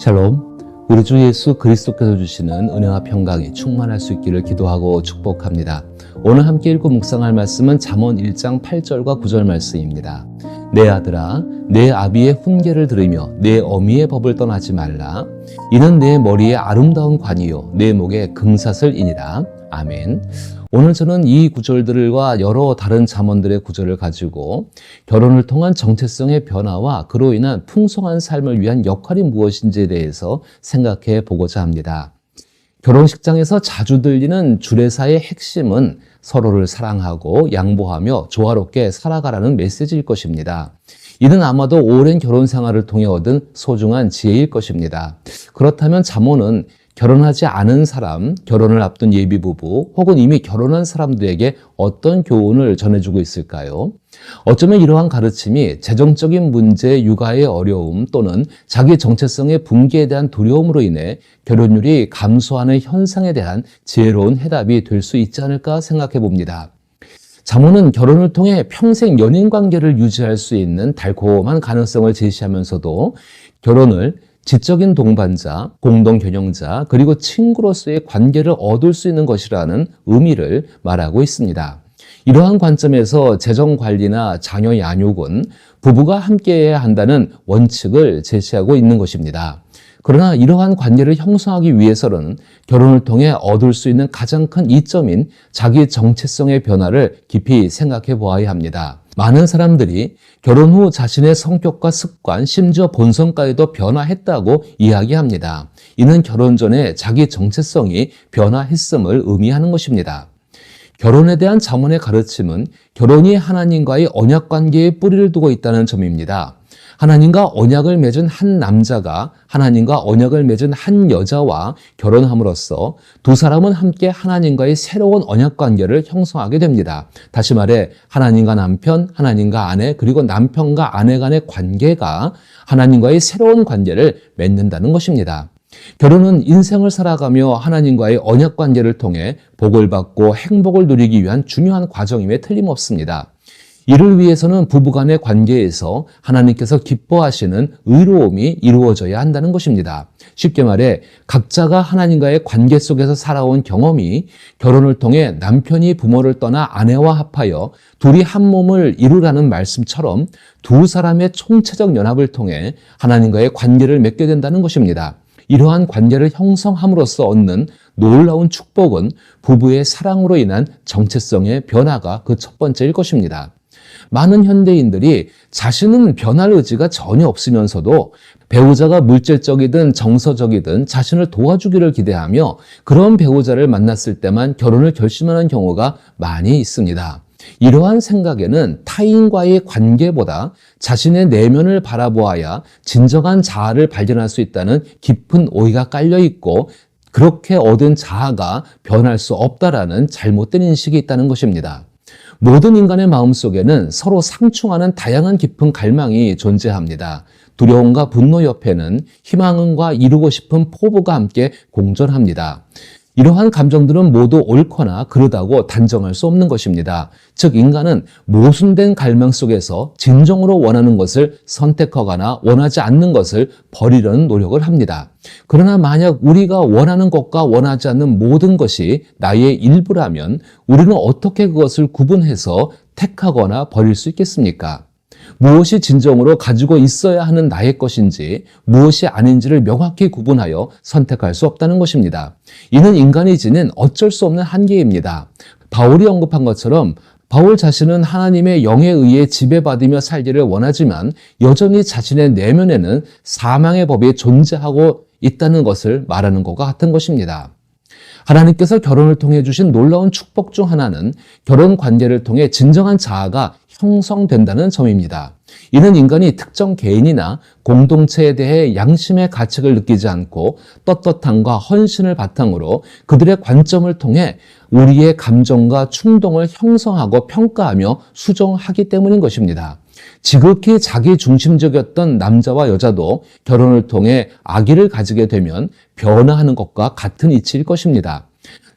샬롬, 우리 주 예수 그리스도께서 주시는 은혜와 평강이 충만할 수 있기를 기도하고 축복합니다. 오늘 함께 읽고 묵상할 말씀은 잠언 1장 8절과 9절 말씀입니다. 내 아들아, 내 아비의 훈계를 들으며 내 어미의 법을 떠나지 말라. 이는 내 머리에 아름다운 관이요 내 목에 금사슬이니라. 아멘. 오늘 저는 이 구절들과 여러 다른 잠언들의 구절을 가지고 결혼을 통한 정체성의 변화와 그로 인한 풍성한 삶을 위한 역할이 무엇인지에 대해서 생각해 보고자 합니다. 결혼식장에서 자주 들리는 주례사의 핵심은 서로를 사랑하고 양보하며 조화롭게 살아가라는 메시지일 것입니다. 이는 아마도 오랜 결혼 생활을 통해 얻은 소중한 지혜일 것입니다. 그렇다면 잠언은 결혼하지 않은 사람, 결혼을 앞둔 예비부부 혹은 이미 결혼한 사람들에게 어떤 교훈을 전해주고 있을까요? 어쩌면 이러한 가르침이 재정적인 문제, 육아의 어려움 또는 자기 정체성의 붕괴에 대한 두려움으로 인해 결혼율이 감소하는 현상에 대한 지혜로운 해답이 될 수 있지 않을까 생각해 봅니다. 잠언은 결혼을 통해 평생 연인 관계를 유지할 수 있는 달콤한 가능성을 제시하면서도 결혼을 지적인 동반자, 공동 경영자, 그리고 친구로서의 관계를 얻을 수 있는 것이라는 의미를 말하고 있습니다. 이러한 관점에서 재정 관리나 자녀 양육은 부부가 함께해야 한다는 원칙을 제시하고 있는 것입니다. 그러나 이러한 관계를 형성하기 위해서는 결혼을 통해 얻을 수 있는 가장 큰 이점인 자기 정체성의 변화를 깊이 생각해 보아야 합니다. 많은 사람들이 결혼 후 자신의 성격과 습관, 심지어 본성까지도 변화했다고 이야기합니다. 이는 결혼 전에 자기 정체성이 변화했음을 의미하는 것입니다. 결혼에 대한 잠언의 가르침은 결혼이 하나님과의 언약 관계에 뿌리를 두고 있다는 점입니다. 하나님과 언약을 맺은 한 남자가 하나님과 언약을 맺은 한 여자와 결혼함으로써 두 사람은 함께 하나님과의 새로운 언약 관계를 형성하게 됩니다. 다시 말해 하나님과 남편, 하나님과 아내, 그리고 남편과 아내 간의 관계가 하나님과의 새로운 관계를 맺는다는 것입니다. 결혼은 인생을 살아가며 하나님과의 언약 관계를 통해 복을 받고 행복을 누리기 위한 중요한 과정임에 틀림없습니다. 이를 위해서는 부부간의 관계에서 하나님께서 기뻐하시는 의로움이 이루어져야 한다는 것입니다. 쉽게 말해 각자가 하나님과의 관계 속에서 살아온 경험이 결혼을 통해 남편이 부모를 떠나 아내와 합하여 둘이 한 몸을 이루라는 말씀처럼 두 사람의 총체적 연합을 통해 하나님과의 관계를 맺게 된다는 것입니다. 이러한 관계를 형성함으로써 얻는 놀라운 축복은 부부의 사랑으로 인한 정체성의 변화가 그 첫 번째일 것입니다. 많은 현대인들이 자신은 변할 의지가 전혀 없으면서도 배우자가 물질적이든 정서적이든 자신을 도와주기를 기대하며 그런 배우자를 만났을 때만 결혼을 결심하는 경우가 많이 있습니다. 이러한 생각에는 타인과의 관계보다 자신의 내면을 바라보아야 진정한 자아를 발견할 수 있다는 깊은 오해가 깔려 있고 그렇게 얻은 자아가 변할 수 없다라는 잘못된 인식이 있다는 것입니다. 모든 인간의 마음속에는 서로 상충하는 다양한 깊은 갈망이 존재합니다. 두려움과 분노 옆에는 희망과 이루고 싶은 포부가 함께 공존합니다. 이러한 감정들은 모두 옳거나 그르다고 단정할 수 없는 것입니다. 즉 인간은 모순된 갈망 속에서 진정으로 원하는 것을 선택하거나 원하지 않는 것을 버리려는 노력을 합니다. 그러나 만약 우리가 원하는 것과 원하지 않는 모든 것이 나의 일부라면 우리는 어떻게 그것을 구분해서 택하거나 버릴 수 있겠습니까? 무엇이 진정으로 가지고 있어야 하는 나의 것인지 무엇이 아닌지를 명확히 구분하여 선택할 수 없다는 것입니다. 이는 인간이 지닌 어쩔 수 없는 한계입니다. 바울이 언급한 것처럼 바울 자신은 하나님의 영에 의해 지배받으며 살기를 원하지만 여전히 자신의 내면에는 사망의 법이 존재하고 있다는 것을 말하는 것과 같은 것입니다. 하나님께서 결혼을 통해 주신 놀라운 축복 중 하나는 결혼 관계를 통해 진정한 자아가 형성된다는 점입니다. 이는 인간이 특정 개인이나 공동체에 대해 양심의 가책을 느끼지 않고 떳떳함과 헌신을 바탕으로 그들의 관점을 통해 우리의 감정과 충동을 형성하고 평가하며 수정하기 때문인 것입니다. 지극히 자기 중심적이었던 남자와 여자도 결혼을 통해 아기를 가지게 되면 변화하는 것과 같은 이치일 것입니다.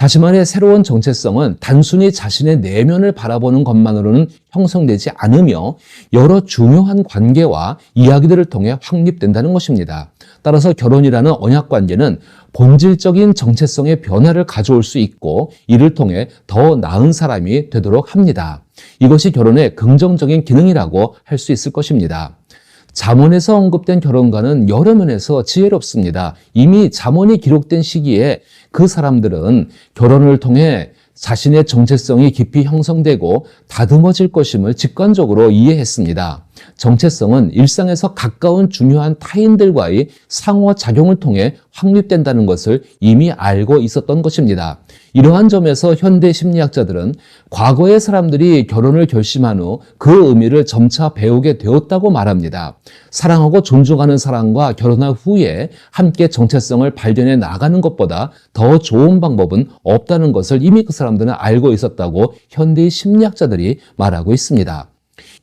다시 말해 새로운 정체성은 단순히 자신의 내면을 바라보는 것만으로는 형성되지 않으며 여러 중요한 관계와 이야기들을 통해 확립된다는 것입니다. 따라서 결혼이라는 언약 관계는 본질적인 정체성의 변화를 가져올 수 있고 이를 통해 더 나은 사람이 되도록 합니다. 이것이 결혼의 긍정적인 기능이라고 할 수 있을 것입니다. 잠언에서 언급된 결혼과는 여러 면에서 지혜롭습니다. 이미 잠언이 기록된 시기에 그 사람들은 결혼을 통해 자신의 정체성이 깊이 형성되고 다듬어질 것임을 직관적으로 이해했습니다. 정체성은 일상에서 가까운 중요한 타인들과의 상호작용을 통해 확립된다는 것을 이미 알고 있었던 것입니다. 이러한 점에서 현대 심리학자들은 과거의 사람들이 결혼을 결심한 후 그 의미를 점차 배우게 되었다고 말합니다. 사랑하고 존중하는 사람과 결혼한 후에 함께 정체성을 발견해 나가는 것보다 더 좋은 방법은 없다는 것을 이미 그 사람들은 알고 있었다고 현대 심리학자들이 말하고 있습니다.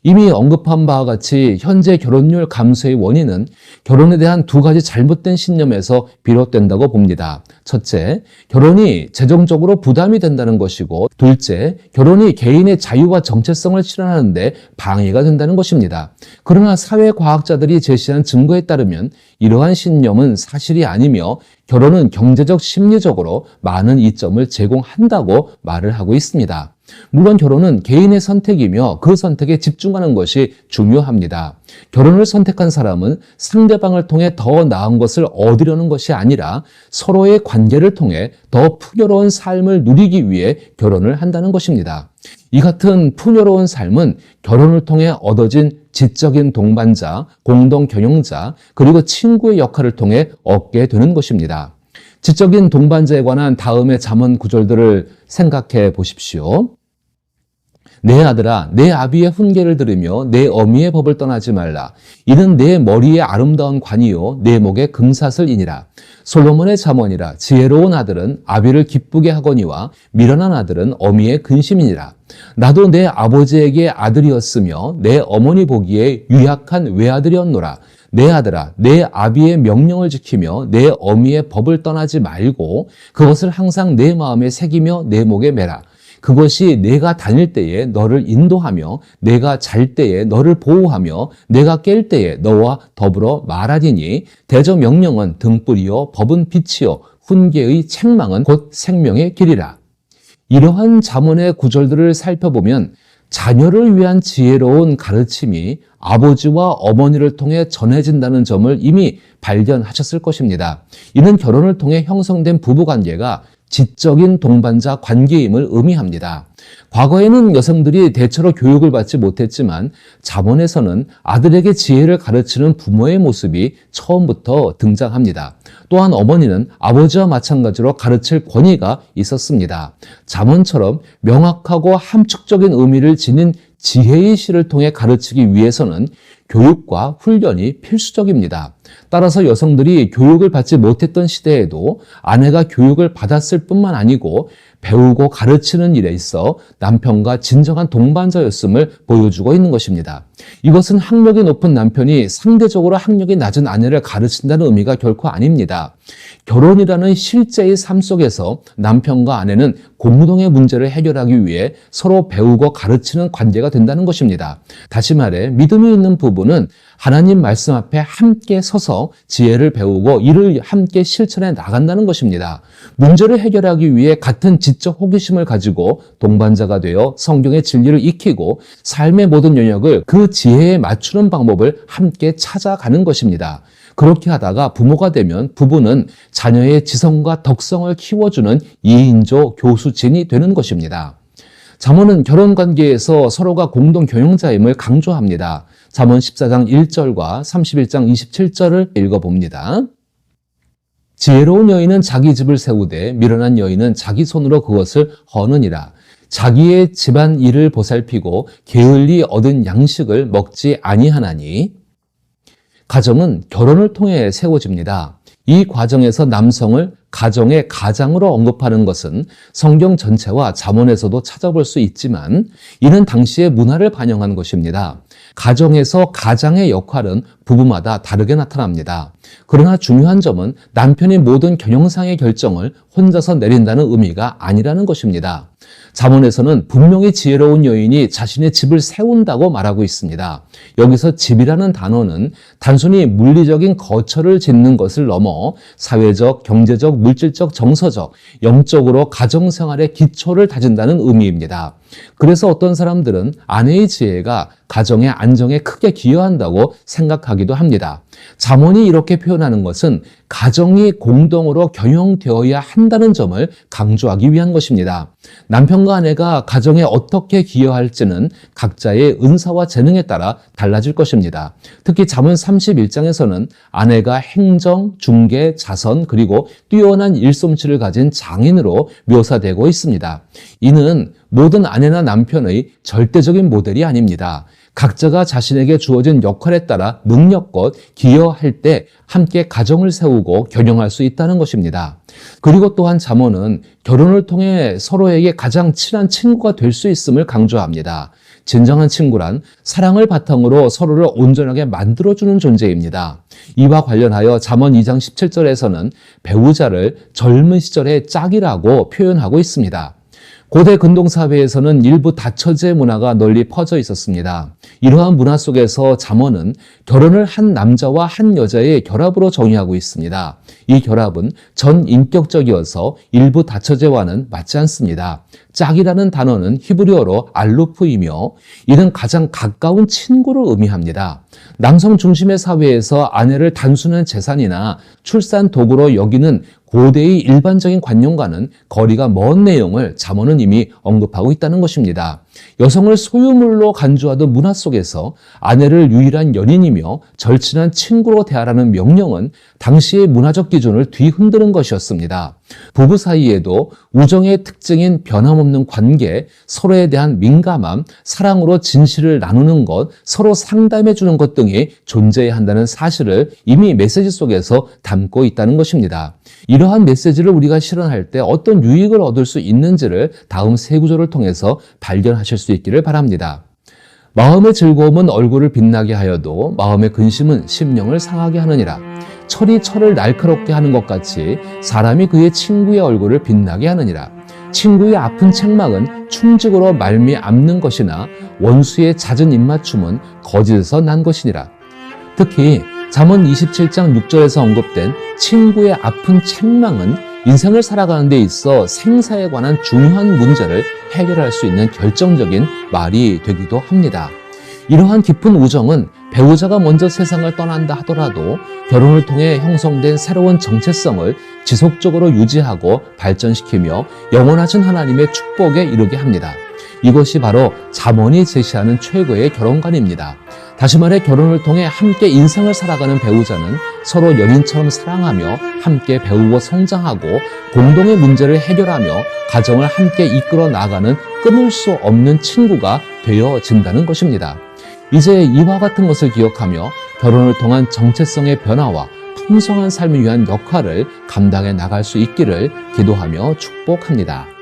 이미 언급한 바와 같이 현재 결혼율 감소의 원인은 결혼에 대한 두 가지 잘못된 신념에서 비롯된다고 봅니다. 첫째, 결혼이 재정적으로 부담이 된다는 것이고, 둘째, 결혼이 개인의 자유와 정체성을 실현하는 데 방해가 된다는 것입니다. 그러나 사회과학자들이 제시한 증거에 따르면 이러한 신념은 사실이 아니며 결혼은 경제적 심리적으로 많은 이점을 제공한다고 말을 하고 있습니다. 물론 결혼은 개인의 선택이며 그 선택에 집중하는 것이 중요합니다. 결혼을 선택한 사람은 상대방을 통해 더 나은 것을 얻으려는 것이 아니라 서로의 관계를 통해 더 풍요로운 삶을 누리기 위해 결혼을 한다는 것입니다. 이 같은 풍요로운 삶은 결혼을 통해 얻어진 지적인 동반자, 공동 경영자, 그리고 친구의 역할을 통해 얻게 되는 것입니다. 지적인 동반자에 관한 다음의 잠언 구절들을 생각해 보십시오. 내 아들아, 내 아비의 훈계를 들으며 내 어미의 법을 떠나지 말라. 이는 내 머리에 아름다운 관이요 내 목에 금사슬이니라. 솔로몬의 잠언이라. 지혜로운 아들은 아비를 기쁘게 하거니와 미련한 아들은 어미의 근심이니라. 나도 내 아버지에게 아들이었으며 내 어머니 보기에 유약한 외아들이었노라. 내 아들아, 내 아비의 명령을 지키며 내 어미의 법을 떠나지 말고 그것을 항상 내 마음에 새기며 내 목에 매라. 그것이 내가 다닐 때에 너를 인도하며 내가 잘 때에 너를 보호하며 내가 깰 때에 너와 더불어 말하리니 대저 명령은 등불이요 법은 빛이요 훈계의 책망은 곧 생명의 길이라. 이러한 잠언의 구절들을 살펴보면 자녀를 위한 지혜로운 가르침이 아버지와 어머니를 통해 전해진다는 점을 이미 발견하셨을 것입니다. 이는 결혼을 통해 형성된 부부관계가 지적인 동반자 관계임을 의미합니다. 과거에는 여성들이 대체로 교육을 받지 못했지만 잠언에서는 아들에게 지혜를 가르치는 부모의 모습이 처음부터 등장합니다. 또한 어머니는 아버지와 마찬가지로 가르칠 권위가 있었습니다. 잠언처럼 명확하고 함축적인 의미를 지닌 지혜의 시를 통해 가르치기 위해서는 교육과 훈련이 필수적입니다. 따라서 여성들이 교육을 받지 못했던 시대에도 아내가 교육을 받았을 뿐만 아니고 배우고 가르치는 일에 있어 남편과 진정한 동반자였음을 보여주고 있는 것입니다. 이것은 학력이 높은 남편이 상대적으로 학력이 낮은 아내를 가르친다는 의미가 결코 아닙니다. 결혼이라는 실제의 삶 속에서 남편과 아내는 공동의 문제를 해결하기 위해 서로 배우고 가르치는 관계가 된다는 것입니다. 다시 말해 믿음이 있는 부부는 하나님 말씀 앞에 함께 서서 지혜를 배우고 이를 함께 실천해 나간다는 것입니다. 문제를 해결하기 위해 같은 지적 호기심을 가지고 동반자가 되어 성경의 진리를 익히고 삶의 모든 영역을 그 지혜에 맞추는 방법을 함께 찾아가는 것입니다. 그렇게 하다가 부모가 되면 부부는 자녀의 지성과 덕성을 키워주는 2인조 교수진이 되는 것입니다. 잠언은 결혼관계에서 서로가 공동 경영자임을 강조합니다. 잠언 14장 1절과 31장 27절을 읽어봅니다. 지혜로운 여인은 자기 집을 세우되 미련한 여인은 자기 손으로 그것을 허느니라. 자기의 집안 일을 보살피고 게을리 얻은 양식을 먹지 아니하나니. 가정은 결혼을 통해 세워집니다. 이 과정에서 남성을 가정의 가장으로 언급하는 것은 성경 전체와 잠언에서도 찾아볼 수 있지만 이는 당시의 문화를 반영한 것입니다. 가정에서 가장의 역할은 부부마다 다르게 나타납니다. 그러나 중요한 점은 남편이 모든 경영상의 결정을 혼자서 내린다는 의미가 아니라는 것입니다. 잠언에서는 분명히 지혜로운 여인이 자신의 집을 세운다고 말하고 있습니다. 여기서 집이라는 단어는 단순히 물리적인 거처를 짓는 것을 넘어 사회적, 경제적, 물질적, 정서적, 영적으로 가정생활의 기초를 다진다는 의미입니다. 그래서 어떤 사람들은 아내의 지혜가 가정의 안정에 크게 기여한다고 생각하기도 합니다. 잠언이 이렇게 표현하는 것은 가정이 공동으로 경영되어야 한다는 점을 강조하기 위한 것입니다. 남편과 아내가 가정에 어떻게 기여할지는 각자의 은사와 재능에 따라 달라질 것입니다. 특히 잠언 31장에서는 아내가 행정, 중개, 자선 그리고 뛰어난 일솜씨를 가진 장인으로 묘사되고 있습니다. 이는 모든 아내나 남편의 절대적인 모델이 아닙니다. 각자가 자신에게 주어진 역할에 따라 능력껏 기여할 때 함께 가정을 세우고 경영할 수 있다는 것입니다. 그리고 또한 잠언은 결혼을 통해 서로에게 가장 친한 친구가 될 수 있음을 강조합니다. 진정한 친구란 사랑을 바탕으로 서로를 온전하게 만들어주는 존재입니다. 이와 관련하여 잠언 2장 17절에서는 배우자를 젊은 시절의 짝이라고 표현하고 있습니다. 고대 근동사회에서는 일부 다처제 문화가 널리 퍼져 있었습니다. 이러한 문화 속에서 잠언은 결혼을 한 남자와 한 여자의 결합으로 정의하고 있습니다. 이 결합은 전인격적이어서 일부 다처제와는 맞지 않습니다. 짝이라는 단어는 히브리어로 알루프이며 이는 가장 가까운 친구를 의미합니다. 남성 중심의 사회에서 아내를 단순한 재산이나 출산 도구로 여기는 고대의 일반적인 관념과는 거리가 먼 내용을 잠언은 이미 언급하고 있다는 것입니다. 여성을 소유물로 간주하던 문화 속에서 아내를 유일한 연인이며 절친한 친구로 대하라는 명령은 당시의 문화적 기준을 뒤흔드는 것이었습니다. 부부 사이에도 우정의 특징인 변함없는 관계, 서로에 대한 민감함, 사랑으로 진실을 나누는 것, 서로 상담해 주는 것 등이 존재해야 한다는 사실을 이미 메시지 속에서 담고 있다는 것입니다. 이러한 메시지를 우리가 실현할 때 어떤 유익을 얻을 수 있는지를 다음 세 구절을 통해서 발견하실 수 있기를 바랍니다. 마음의 즐거움은 얼굴을 빛나게 하여도 마음의 근심은 심령을 상하게 하느니라. 철이 철을 날카롭게 하는 것 같이 사람이 그의 친구의 얼굴을 빛나게 하느니라. 친구의 아픈 책망은 충직으로 말미암는 것이나 원수의 잦은 입맞춤은 거짓에서 난 것이니라. 특히 잠언 27장 6절에서 언급된 친구의 아픈 책망은 인생을 살아가는 데 있어 생사에 관한 중요한 문제를 해결할 수 있는 결정적인 말이 되기도 합니다. 이러한 깊은 우정은 배우자가 먼저 세상을 떠난다 하더라도 결혼을 통해 형성된 새로운 정체성을 지속적으로 유지하고 발전시키며 영원하신 하나님의 축복에 이르게 합니다. 이것이 바로 잠언이 제시하는 최고의 결혼관입니다. 다시 말해 결혼을 통해 함께 인생을 살아가는 배우자는 서로 연인처럼 사랑하며 함께 배우고 성장하고 공동의 문제를 해결하며 가정을 함께 이끌어 나가는 끊을 수 없는 친구가 되어진다는 것입니다. 이제 이와 같은 것을 기억하며 결혼을 통한 정체성의 변화와 풍성한 삶을 위한 역할을 감당해 나갈 수 있기를 기도하며 축복합니다.